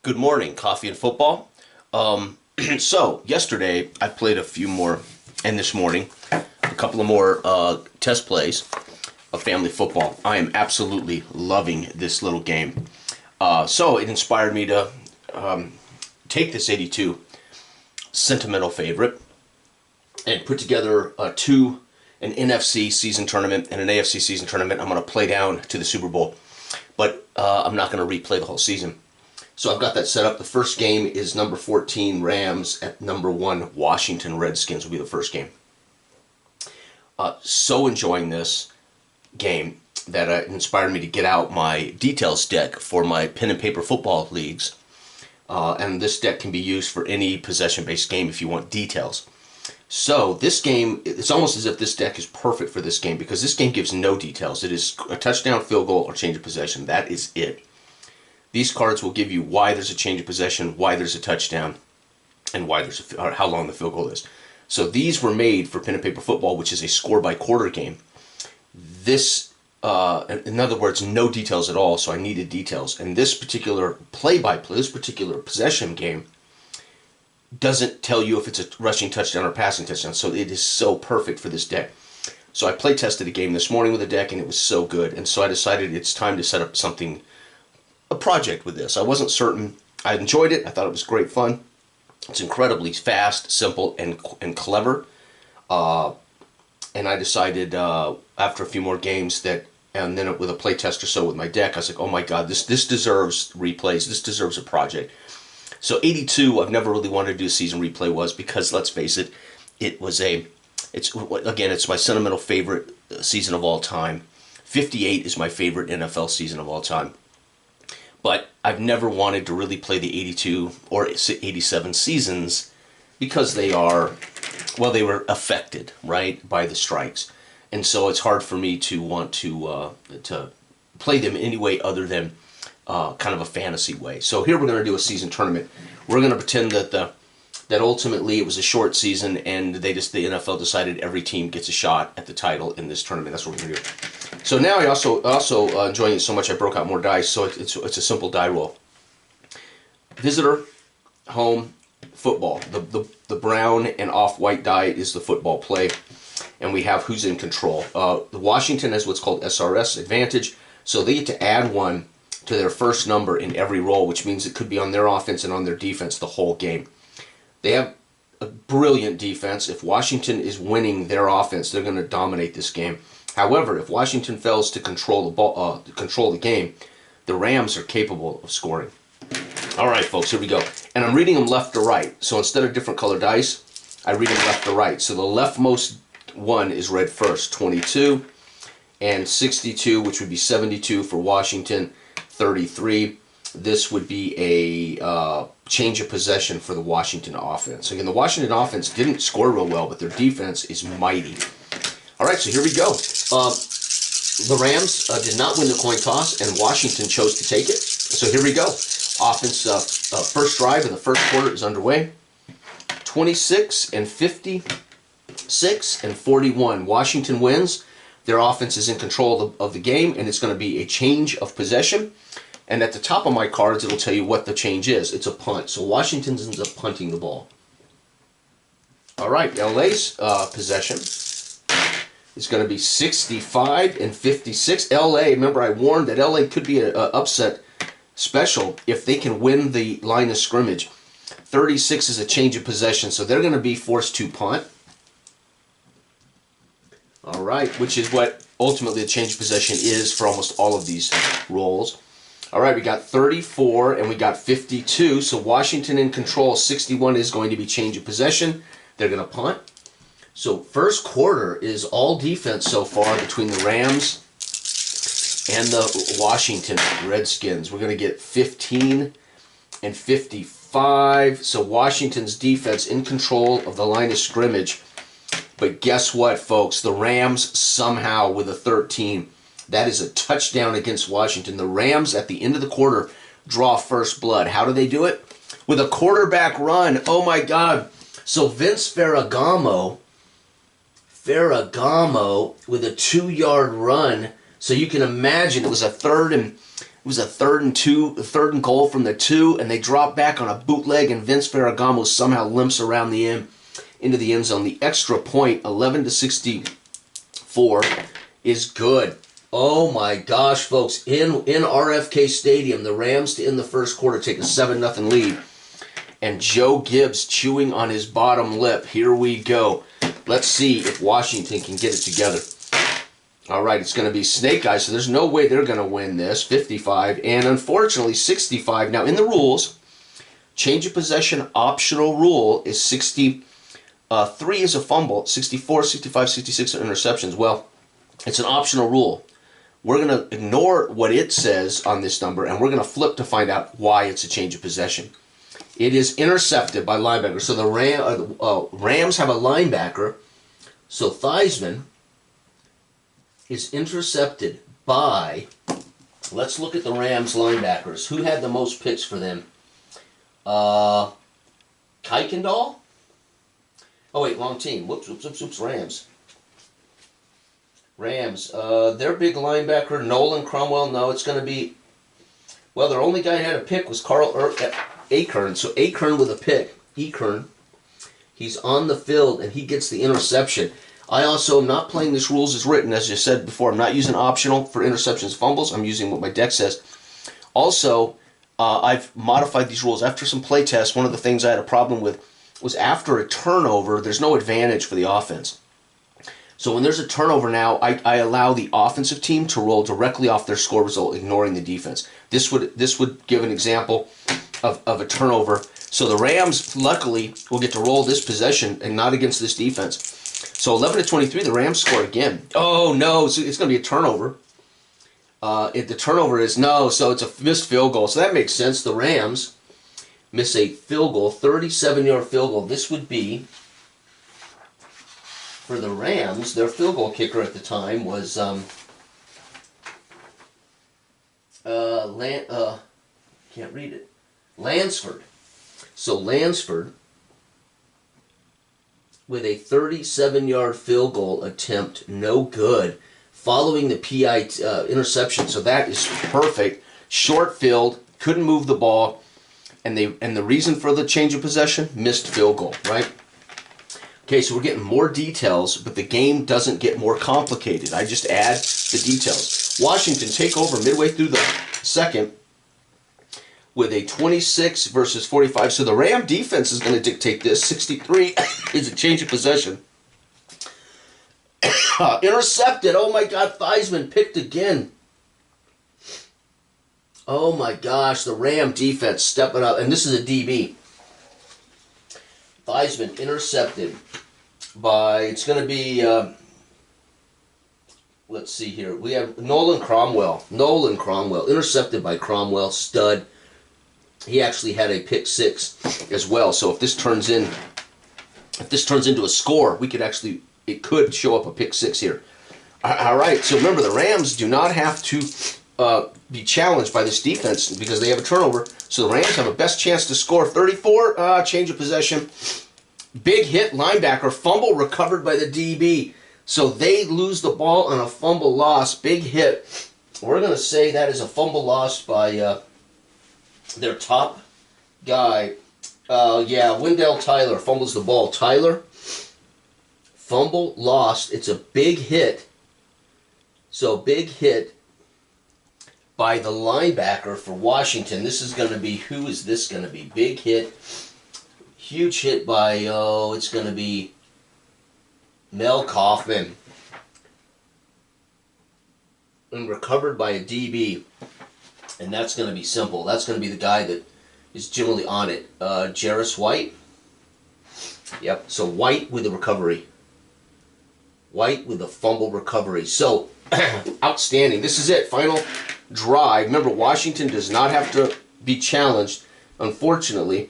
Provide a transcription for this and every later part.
Good morning, coffee and football. So yesterday I played a few more, and this morning a couple of more test plays of family football. I am absolutely loving this little game. So it inspired me to take this 82 sentimental favorite and put together an NFC season tournament and an AFC season tournament. I'm going to play down to the Super Bowl, but I'm not going to replay the whole season. So I've got that set up. The first game is number 14 Rams at number 1 Washington Redskins will be the first game. So enjoying this game that inspired me to get out my details deck for my pen and paper football leagues. And this deck can be used for any possession-based game if you want details. So this game, it's almost as if this deck is perfect for this game because this game gives no details. It is a touchdown, field goal, or change of possession. That is it. These cards will give you why there's a change of possession, why there's a touchdown, and why there's or how long the field goal is. So these were made for pen and paper football, which is a score-by-quarter game. This, in other words, no details at all, so I needed details. And this particular play-by-play, this particular possession game, doesn't tell you if it's a rushing touchdown or passing touchdown, so it is so perfect for this deck. So I play tested a game this morning with a deck, and it was so good. And so I decided it's time to set up a project with this. I wasn't certain. I enjoyed it. I thought it was great fun. It's incredibly fast, simple, and clever. And I decided after a few more games and then with a play test or so with my deck, I was like, oh my God, this deserves replays. This deserves a project. So 82, I've never really wanted to do a season replay because let's face it, it's my sentimental favorite season of all time. 58 is my favorite NFL season of all time. But I've never wanted to really play the 82 or 87 seasons because they were affected, right, by the strikes. And so it's hard for me to want to play them in any way other than kind of a fantasy way. So here we're going to do a season tournament. We're going to pretend that ultimately it was a short season and the NFL decided every team gets a shot at the title in this tournament. That's what we're going to do. So now I also enjoying it so much I broke out more dice. So it's a simple die roll. Visitor, home, football. The brown and off-white die is the football play, and we have who's in control. The Washington has what's called SRS advantage, so they get to add one to their first number in every roll, which means it could be on their offense and on their defense the whole game. They have a brilliant defense. If Washington is winning their offense, they're going to dominate this game. However, if Washington fails to control the game, the Rams are capable of scoring. All right, folks, here we go. And I'm reading them left to right. So instead of different colored dice, I read them left to right. So the leftmost one is read first, 22, and 62, which would be 72 for Washington, 33. This would be a change of possession for the Washington offense. Again, the Washington offense didn't score real well, but their defense is mighty. All right, so here we go. The Rams did not win the coin toss, and Washington chose to take it. So here we go. Offense, first drive in the first quarter is underway. 26 and 56 and 41. Washington wins. Their offense is in control of the game, and it's going to be a change of possession. And at the top of my cards, it'll tell you what the change is. It's a punt. So Washington ends up punting the ball. All right, LA's possession is going to be 65 and 56. LA, remember I warned that LA could be an upset special if they can win the line of scrimmage. 36 is a change of possession, so they're going to be forced to punt. All right, which is what ultimately the change of possession is for almost all of these rolls. All right, we got 34 and we got 52. So Washington in control. 61 is going to be change of possession. They're going to punt. So first quarter is all defense so far between the Rams and the Washington Redskins. We're going to get 15 and 55. So Washington's defense in control of the line of scrimmage. But guess what, folks? The Rams somehow with a 13. That is a touchdown against Washington. The Rams at the end of the quarter draw first blood. How do they do it? With a quarterback run. Oh my God. So Vince Ferragamo with a 2-yard run. So you can imagine it was a 3rd and was a 3rd and goal from the 2, and they drop back on a bootleg, and Vince Ferragamo somehow limps around the end into the end zone. The extra point, 11-64, is good. Oh my gosh, folks! In RFK Stadium, the Rams to end the first quarter take a 7-0 lead, and Joe Gibbs chewing on his bottom lip. Here we go. Let's see if Washington can get it together. All right, it's going to be Snake Eyes, so there's no way they're going to win this. 55, and unfortunately 65. Now, in the rules, change of possession optional rule is 63 is a fumble, 64, 65, 66 are interceptions. Well, it's an optional rule. We're going to ignore what it says on this number, and we're going to flip to find out why it's a change of possession. It is intercepted by linebacker. So the Rams have a linebacker. So Theismann is intercepted by, let's look at the Rams linebackers. Who had the most picks for them? Kuykendall? Oh wait, wrong team. Whoops, Rams. Their big linebacker, Nolan Cromwell. No, it's going to be, well, their only guy who had a pick was Carl Akern. So Akern with a pick. He's on the field, and he gets the interception. I also am not playing this rules as written, as I said before. I'm not using optional for interceptions, fumbles. I'm using what my deck says. Also, I've modified these rules after some play tests. One of the things I had a problem with was after a turnover, there's no advantage for the offense. So when there's a turnover now, I allow the offensive team to roll directly off their score result, ignoring the defense. This would give an example of a turnover. So the Rams, luckily, will get to roll this possession and not against this defense. So 11-23, the Rams score again. Oh, no, it's going to be a turnover. The turnover is no, so it's a missed field goal. So that makes sense. The Rams miss a field goal, 37-yard field goal. This would be, for the Rams, their field goal kicker at the time was can't read it. Lansford. So Lansford, with a 37-yard field goal attempt, no good, following the PI interception. So that is perfect. Short field, couldn't move the ball, and the reason for the change of possession, missed field goal, right? Okay, so we're getting more details, but the game doesn't get more complicated. I just add the details. Washington take over midway through the second with a 26-45. So the Ram defense is going to dictate this. 63 is a change of possession. Intercepted. Oh my God, Theismann picked again. Oh my gosh, the Ram defense stepping up. And this is a DB. Theismann intercepted by, it's going to be, let's see here. We have Nolan Cromwell. Intercepted by Cromwell, stud. He actually had a pick 6 as well. So if this turns into a score, it could show up a pick 6 here. All right. So remember, the Rams do not have to be challenged by this defense because they have a turnover. So the Rams have a best chance to score. 34, change of possession. Big hit, linebacker, fumble recovered by the DB. So they lose the ball on a fumble loss. Big hit. We're going to say that is a fumble lost by their top guy. Wendell Tyler fumbles the ball. Tyler, fumble lost. It's a big hit. So big hit by the linebacker for Washington. This is going to be, who is this going to be? Big hit. Huge hit by, it's going to be Mel Kaufman. And recovered by a DB. And that's going to be simple. That's going to be the guy that is generally on it. Jarris White. Yep, so White with the recovery. White with the fumble recovery. So, outstanding. This is it. Final drive. Remember, Washington does not have to be challenged, unfortunately.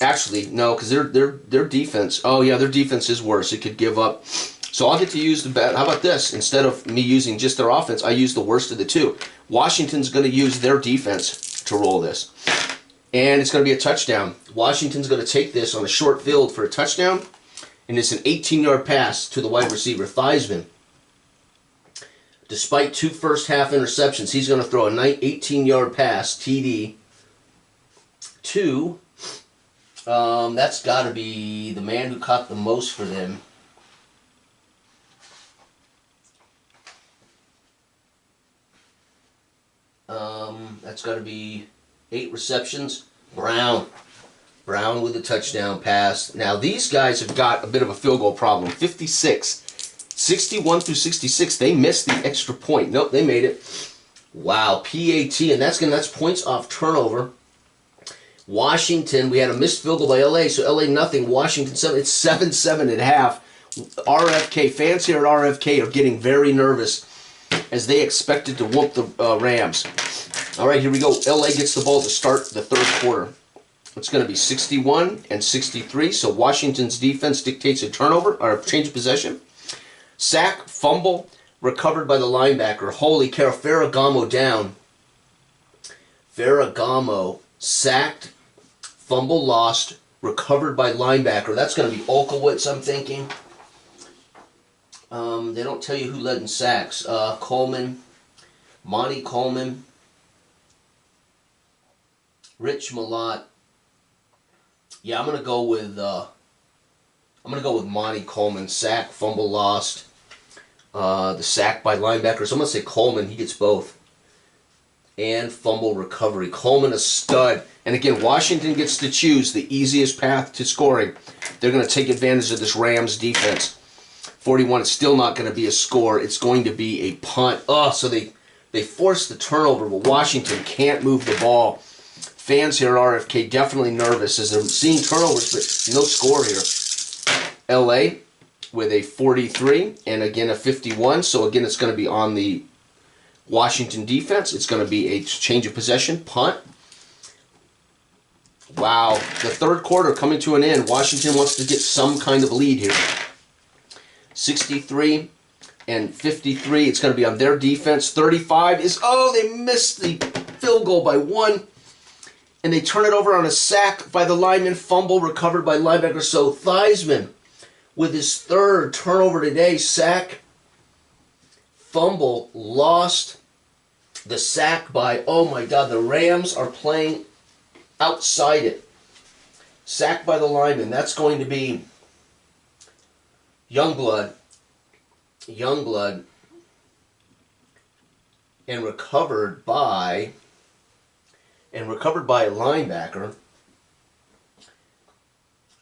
Actually, no, because their defense, their defense is worse. It could give up. So I'll get to use the bet. How about this? Instead of me using just their offense, I use the worst of the two. Washington's going to use their defense to roll this. And it's going to be a touchdown. Washington's going to take this on a short field for a touchdown. And it's an 18-yard pass to the wide receiver, Theismann. Despite 2 first-half interceptions, he's going to throw a 18-yard pass, TD, to, that's got to be the man who caught the most for them. That's got to be 8 receptions. Brown with a touchdown pass. Now, these guys have got a bit of a field goal problem. 56. 61 through 66, they missed the extra point. Nope, they made it. Wow, PAT, and that's points off turnover. Washington, we had a missed field goal by LA, so LA nothing. Washington 7. It's 7-7 at half. RFK, fans here at RFK are getting very nervous as they expected to whoop the Rams. All right, here we go. LA gets the ball to start the third quarter. It's going to be 61 and 63, so Washington's defense dictates a turnover, or a change of possession. Sack, fumble, recovered by the linebacker. Holy cow, Ferragamo down. Ferragamo sacked, fumble lost, recovered by linebacker. That's going to be Olkowitz, I'm thinking. They don't tell you who led in sacks. Coleman, Monty Coleman, Rich Malott. Yeah, I'm gonna go with Monty Coleman. Sack, fumble lost. The sack by linebacker. So I'm gonna say Coleman. He gets both. And fumble recovery. Coleman a stud. And again, Washington gets to choose the easiest path to scoring. They're gonna take advantage of this Rams defense. 41. It's still not gonna be a score. It's going to be a punt. Oh, so they forced the turnover, but Washington can't move the ball. Fans here at RFK definitely nervous as they're seeing turnovers, but no score here. LA with a 43 and again a 51. So again, it's going to be on the Washington defense. It's going to be a change of possession, punt. Wow, the third quarter coming to an end. Washington wants to get some kind of lead here. 63 and 53. It's going to be on their defense. 35 is, oh, they missed the field goal by 1. And they turn it over on a sack by the lineman, fumble recovered by linebacker. So Theismann with his third turnover today, sack, fumble, lost. The sack by, oh my God, the Rams are playing outside it. Sack by the lineman. That's going to be Youngblood, and recovered by a linebacker.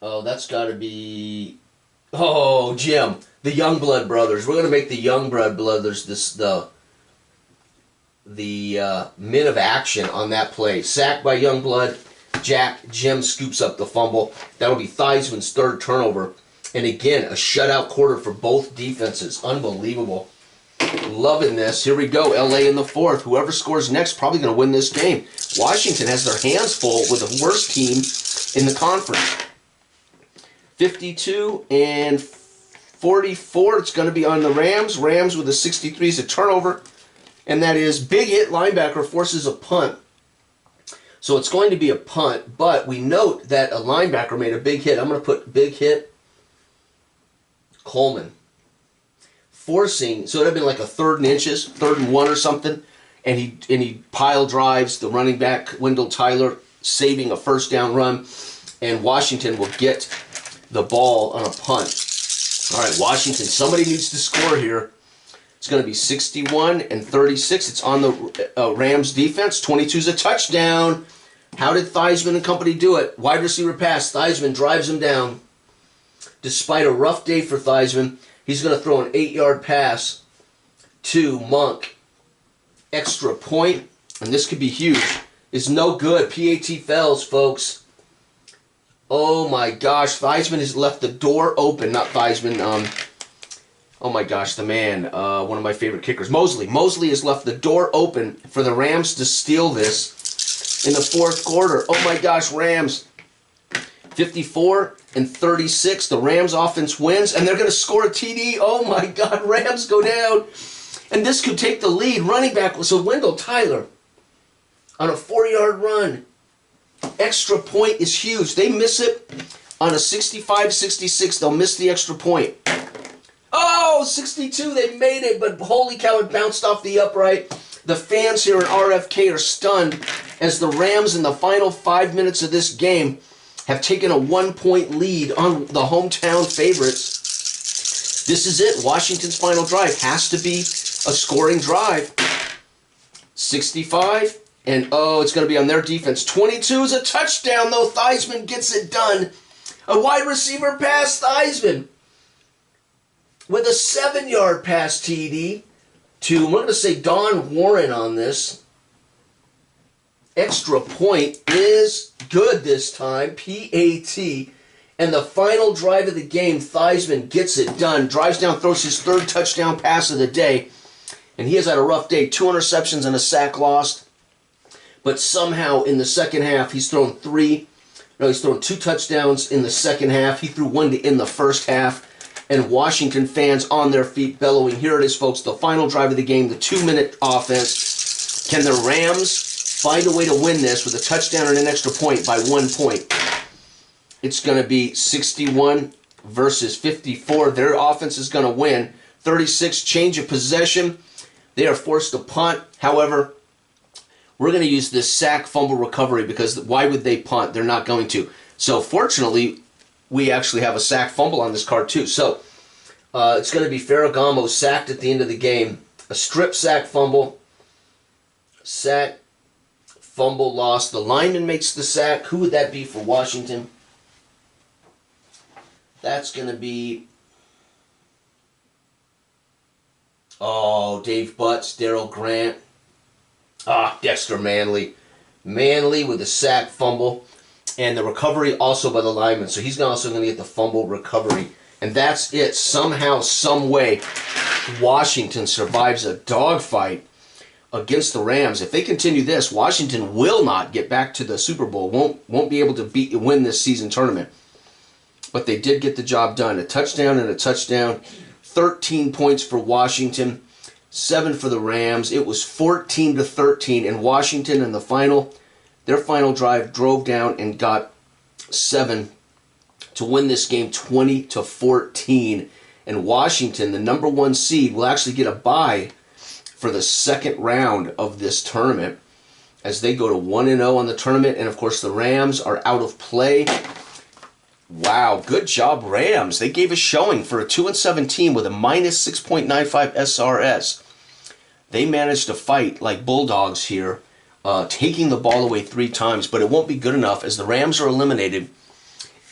Oh, that's got to be, oh, Jim, the Youngblood brothers. We're going to make the Youngblood brothers the men of action on that play. Sacked by Youngblood. Jim scoops up the fumble. That'll be Theismann's third turnover. And again, a shutout quarter for both defenses. Unbelievable. Loving this. Here we go. LA in the fourth. Whoever scores next probably going to win this game. Washington has their hands full with the worst team in the conference. 52 and 44. It's going to be on the Rams. Rams with a 63 is a turnover. And that is big hit linebacker forces a punt. So it's going to be a punt, but we note that a linebacker made a big hit. I'm going to put big hit Coleman. Forcing, so it would have been like a 3rd and inches, 3rd and 1 or something, and he pile drives the running back, Wendell Tyler, saving a first down run, and Washington will get the ball on a punt. All right, Washington, somebody needs to score here. It's going to be 61 and 36. It's on the Rams defense. 22 is a touchdown. How did Theismann and company do it? Wide receiver pass. Theismann drives him down. Despite a rough day for Theismann, he's going to throw an 8-yard pass to Monk. Extra point, and this could be huge. Is no good. PAT fails, folks. Oh my gosh, Theismann has left the door open. Not Theismann. Oh my gosh, the man. One of my favorite kickers, Mosley. Mosley has left the door open for the Rams to steal this in the fourth quarter. Oh my gosh, Rams. 54 and 36. The Rams offense wins, and they're going to score a TD. Oh my God, Rams go down. And this could take the lead. Running back was a Wendell Tyler on a 4-yard run. Extra point is huge. They miss it on a 65-66. They'll miss the extra point. Oh, go, 62. They made it, but holy cow, it bounced off the upright. The fans here at RFK are stunned as the Rams in the final 5 minutes of this game have taken a 1-point lead on the hometown favorites. This is it. Washington's final drive has to be a scoring drive. 65, and oh, it's going to be on their defense. 22 is a touchdown, though. Theismann gets it done. A wide receiver pass, Theismann, with a 7-yard pass TD to, we're going to say Don Warren on this. Extra point is good this time, PAT. And the final drive of the game, Theismann gets it done. Drives down, throws his 3rd touchdown pass of the day. And he has had a rough day. 2 interceptions and a sack lost. But somehow in the second half, he's thrown 2 touchdowns in the second half. He threw 1 to end the first half. And Washington fans on their feet bellowing. Here it is, folks, the final drive of the game, the 2-minute offense. Can the Rams find a way to win this with a touchdown and an extra point by 1 point? It's going to be 61 versus 54. Their offense is going to win. 36, change of possession. They are forced to punt. However, we're going to use this sack fumble recovery because why would they punt? They're not going to. So fortunately, we actually have a sack fumble on this card too. So it's going to be Ferragamo sacked at the end of the game. A strip sack fumble. Sack, fumble, loss. The lineman makes the sack. Who would that be for Washington? That's going to be... Oh, Dave Butts, Darrell Grant. Dexter Manley. Manley with a sack fumble. And the recovery also by the lineman. So he's also going to get the fumble recovery. And that's it. Somehow, some way, Washington survives a dogfight against the Rams. If they continue this, Washington will not get back to the Super Bowl. Won't be able to win this season tournament. But they did get the job done. A touchdown and a touchdown. 13 points for Washington. 7 for the Rams. It was 14-13, and Washington in their final drive drove down and got 7 to win this game 20-14. And Washington, the number 1 seed, will actually get a bye for the second round of this tournament as they go to 1-0 on the tournament. And of course, the Rams are out of play. Wow, good job, Rams. They gave a showing for a 2-7 team with a minus 6.95 SRS. They managed to fight like bulldogs here, taking the ball away 3 times, but it won't be good enough as the Rams are eliminated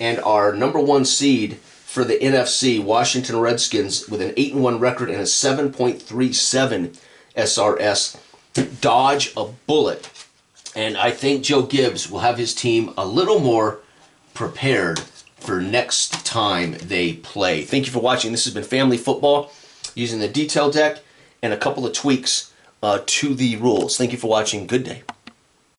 and our number 1 seed for the NFC, Washington Redskins, with an 8-1 record and a 7.37 SRS, dodge a bullet. And I think Joe Gibbs will have his team a little more prepared for next time they play. Thank you for watching. This has been Family Football using the detail deck and a couple of tweaks to the rules. Thank you for watching. Good day.